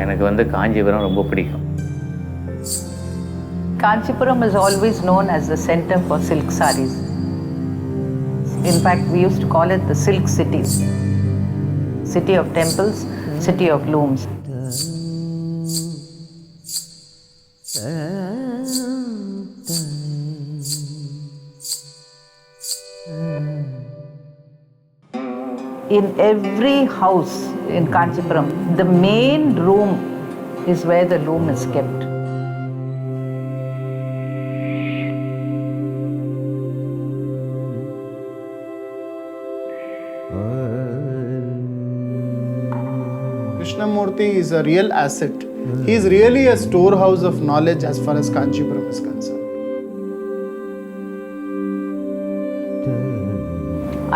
எனக்கு வந்து காஞ்சிபுரம் ரொம்ப பிடிக்கும். Kanchipuram is always known as the center for silk sarees. In fact, we used to call it the silk city. City of temples, city of looms. In every house in Kanchipuram, the main room is where the loom is kept. Krishnnamoorthy is a real asset. He is really a storehouse of knowledge as far as Kanchipuram is concerned.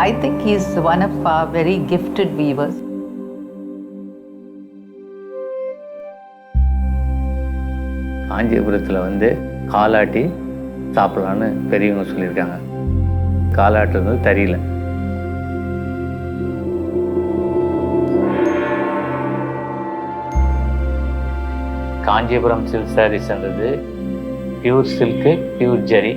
I think he is one of our very gifted weavers. காஞ்சிபுரத்தில் வந்து காலாட்டி சாப்பிடலான்னு பெரியவங்க சொல்லியிருக்காங்க. காலாட்டுறது தெரியல. Kanchipuram silk சாரீஸ்ன்றது pure silk, pure zari.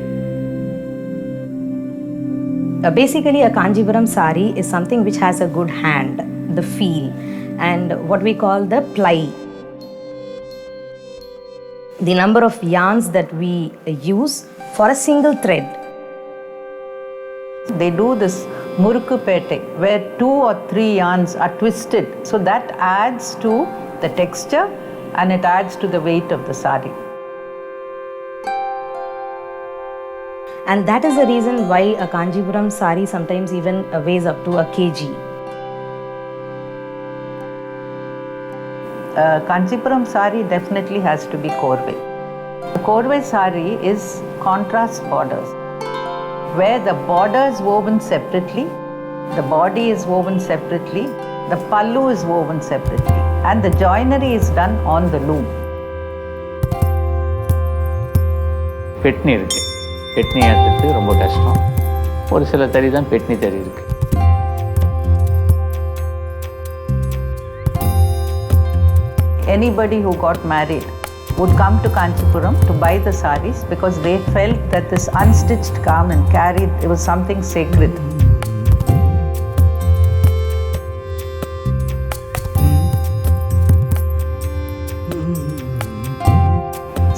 Basically, a Kanchipuram saree is something which has a good hand, the feel, and what we call the ply. The number of yarns that we use for a single thread. They do this murukku pete, where 2 or 3 yarns are twisted. So that adds to the texture and it adds to the weight of the saree. And that is the reason why a Kanchipuram saree sometimes even weighs up to a kg. Kanchipuram saree definitely has to be korve. The korve saree is contrast borders, where the border is woven separately, the body is woven separately, the pallu is woven separately, and the joinery is done on the loom. பெட்னி இருக்குது. பெட்னி ஏற்றுறது ரொம்ப கஷ்டம். ஒரு சில தறி தான் பெட்னி தறி இருக்குது. Anybody who got married would come to Kanchipuram to buy the sarees because they felt that this unstitched garment carried, it was something sacred.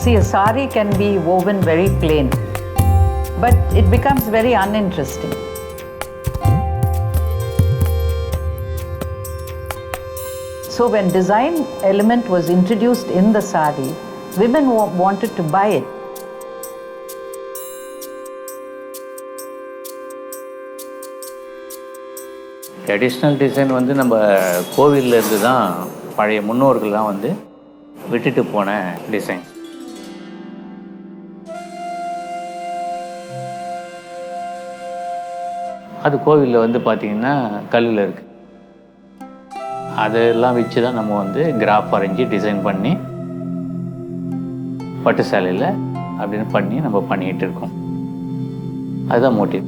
See, a saree can be woven very plain, but it becomes very uninteresting. So when design element was introduced in the saree, women wanted to buy it. Traditional design வந்து நம்ம கோவிலில் இருந்து தான் பழைய முன்னோர்கள்லாம் வந்து விட்டுட்டு போன டிசைன். அது கோவிலில் வந்து பார்த்திங்கன்னா கல்லில் இருக்குது. அதெல்லாம் வச்சு தான் நம்ம வந்து கிராஃப் வரைஞ்சி டிசைன் பண்ணி பட்டு சேலையில் அப்படின்னு பண்ணி நம்ம பண்ணிகிட்டு இருக்கோம். அதுதான் motive.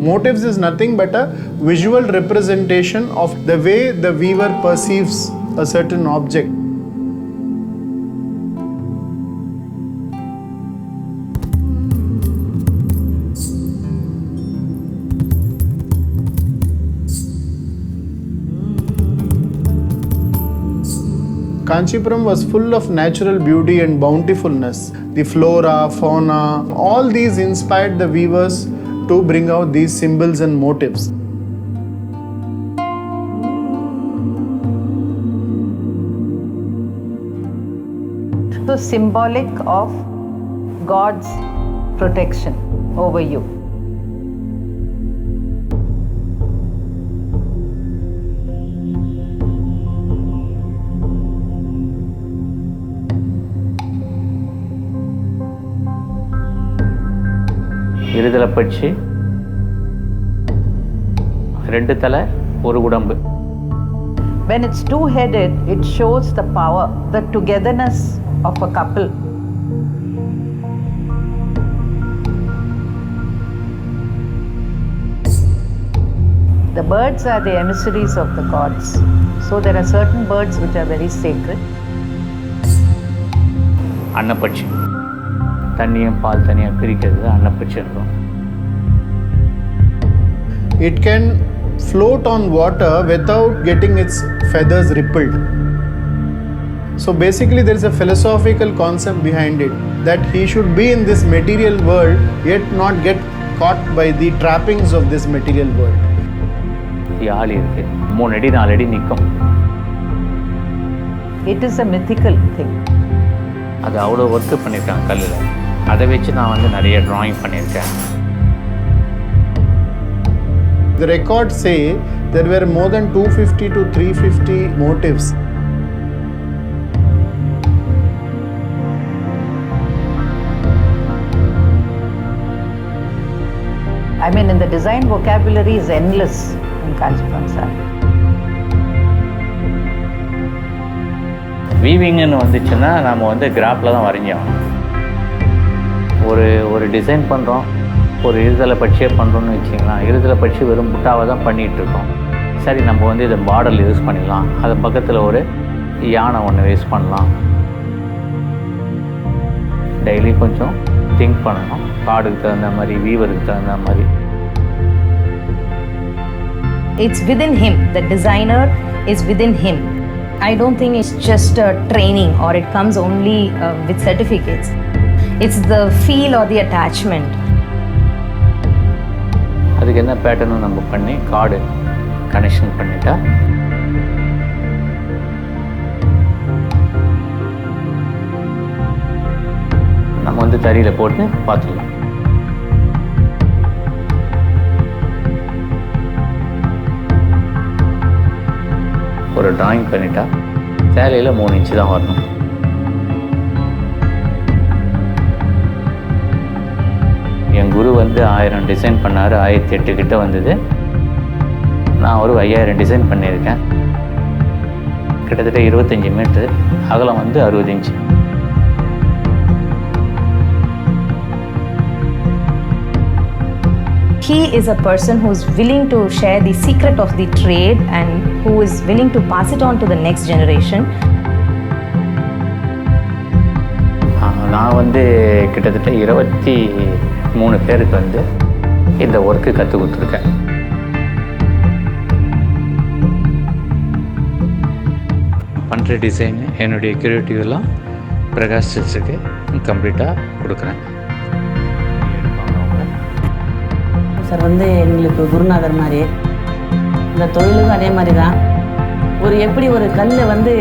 Motifs is nothing but a visual representation of the way the weaver perceives a certain object. Kanchipuram was full of natural beauty and bountifulness. The flora, fauna, all these inspired the weavers to bring out these symbols and motifs. So symbolic of God's protection over you. இருதலை பட்சி, 2 தலை 1 உடம்பு. When it's two-headed, it shows the power, the togetherness of a couple. The birds are the emissaries of the gods. So there are certain birds which are very sacred. அன்னப்பட்சி, தண்ணியும் பால் தனியாக பிரிக்கிறது அன்னப்பட்சின்றோம். It can float on water without getting its feathers rippled. So basically there is a philosophical concept behind it, that he should be in this material world yet not get caught by the trappings of this material world. யாழி இருக்கு, 3 அடி 4 அடி நிற்கும். It is a mythical thing. அது அவ்வளோ work பண்ணியிருக்காங்க கல்லில். அதை வச்சு நான் வந்து நிறைய ட்ராயிங் பண்ணியிருக்கேன். The records say there were more than 250 to 350 motifs. I mean, in the design vocabulary is endless in Kanchipuram saree. வீவிங்னு வந்துச்சுன்னா நம்ம வந்து கிராஃபில் தான் வரைஞ்சோம். ஒரு டிசைன் பண்ணுறோம், ஒரு இருதலை பட்சியே பண்ணுறோன்னு வச்சிங்களா, இருதலை பட்சி வெறும் புட்டாவை தான் பண்ணிகிட்ருக்கோம். சரி, நம்ம வந்து இதை மாடல் யூஸ் பண்ணிடலாம், அது பக்கத்தில் ஒரு யானை ஒன்று யூஸ் பண்ணலாம். டெய்லி கொஞ்சம் திங்க் பண்ணணும், கார்டுக்கு தகுந்த மாதிரி, வீவருக்கு தகுந்த மாதிரி. It's within him. The designer is within him. I don't think it's just a training or it comes only with certificates. It's the feel or the attachment. அதுக்கு என்ன பேட்டர்னும் நம்ம பண்ணி கார்டு கனெக்ஷன் பண்ணிட்டா நம்ம வந்து தறியில் போட்டு பார்த்துக்கலாம். ஒரு டிராயிங் பண்ணிட்டா சேலையில் 3 இன்ச்சு தான் வரணும். என் குரு வந்து 1000 டிசைன் பண்ணார், 1008 கிட்ட வந்தது. நான் ஒரு 5000 டிசைன் பண்ணியிருக்கேன். கிட்டத்தட்ட 25 மீட்ரு, அகலம் வந்து 60 inch. He is a person who is willing to share the secret of the trade and who is willing to pass it on to the next generation. நான் வந்து கிட்டத்தட்ட 23 பேருக்கு வந்து இந்த ஒர்க்கு கற்றுக் கொடுத்துருக்கேன். பண்ணுற டிசைனு என்னுடைய கிரியேட்டிவெல்லாம் பிரகாஷ் சில்ஸுக்கு கம்ப்ளீட்டாக கொடுக்குறேன். சார் வந்து எங்களுக்கு குருநாதர் மாதிரி, இந்த தொழிலுக்கும் அதே மாதிரி தான். எப்படி ஒரு கல்லை வந்து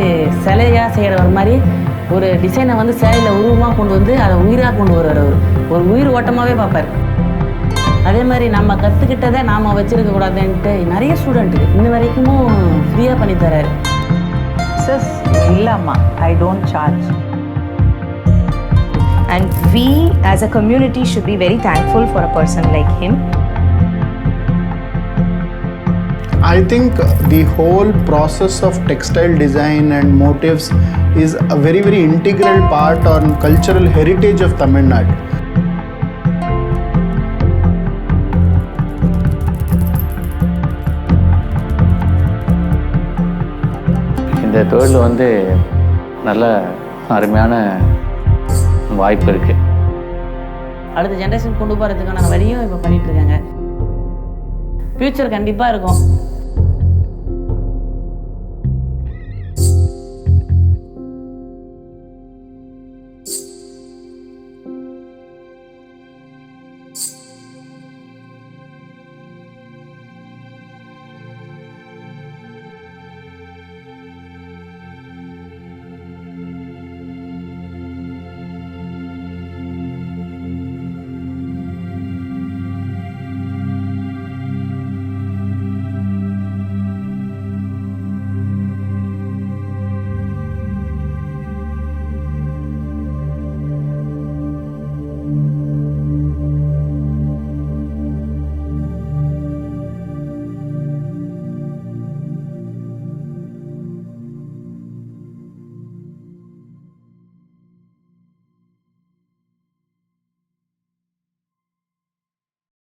சிலையாக செய்கிற ஒரு மாதிரி ஒரு டிசைனை வந்து சேலையில் உருவமாக கொண்டு வந்து அதை உயிராக கொண்டு வர்றார். ஒரு உயிர் ஓட்டமாகவே பார்ப்பார். அதே மாதிரி நம்ம கற்றுக்கிட்டதை நாம் வச்சுருக்கக்கூடாதுன்ட்டு நிறைய ஸ்டூடெண்ட்டுக்கு இன்ன வரைக்கும் ஃப்ரீயாக பண்ணித்தராரு. Says, இல்லம்மா, I don't charge. And we as a community should be very thankful for a person like him. I think the whole process of textile design and motifs is a very, very integral part on cultural heritage of Tamil Nadu. இந்த தொழில் வந்து நல்ல அருமையான வாய்ப்பு இருக்குது. அடுத்த generation கொண்டு போகிறதுக்கான வழியும் இப்போ பண்ணிகிட்ருக்காங்க. ஃப்யூச்சர் கண்டிப்பாக இருக்கும்.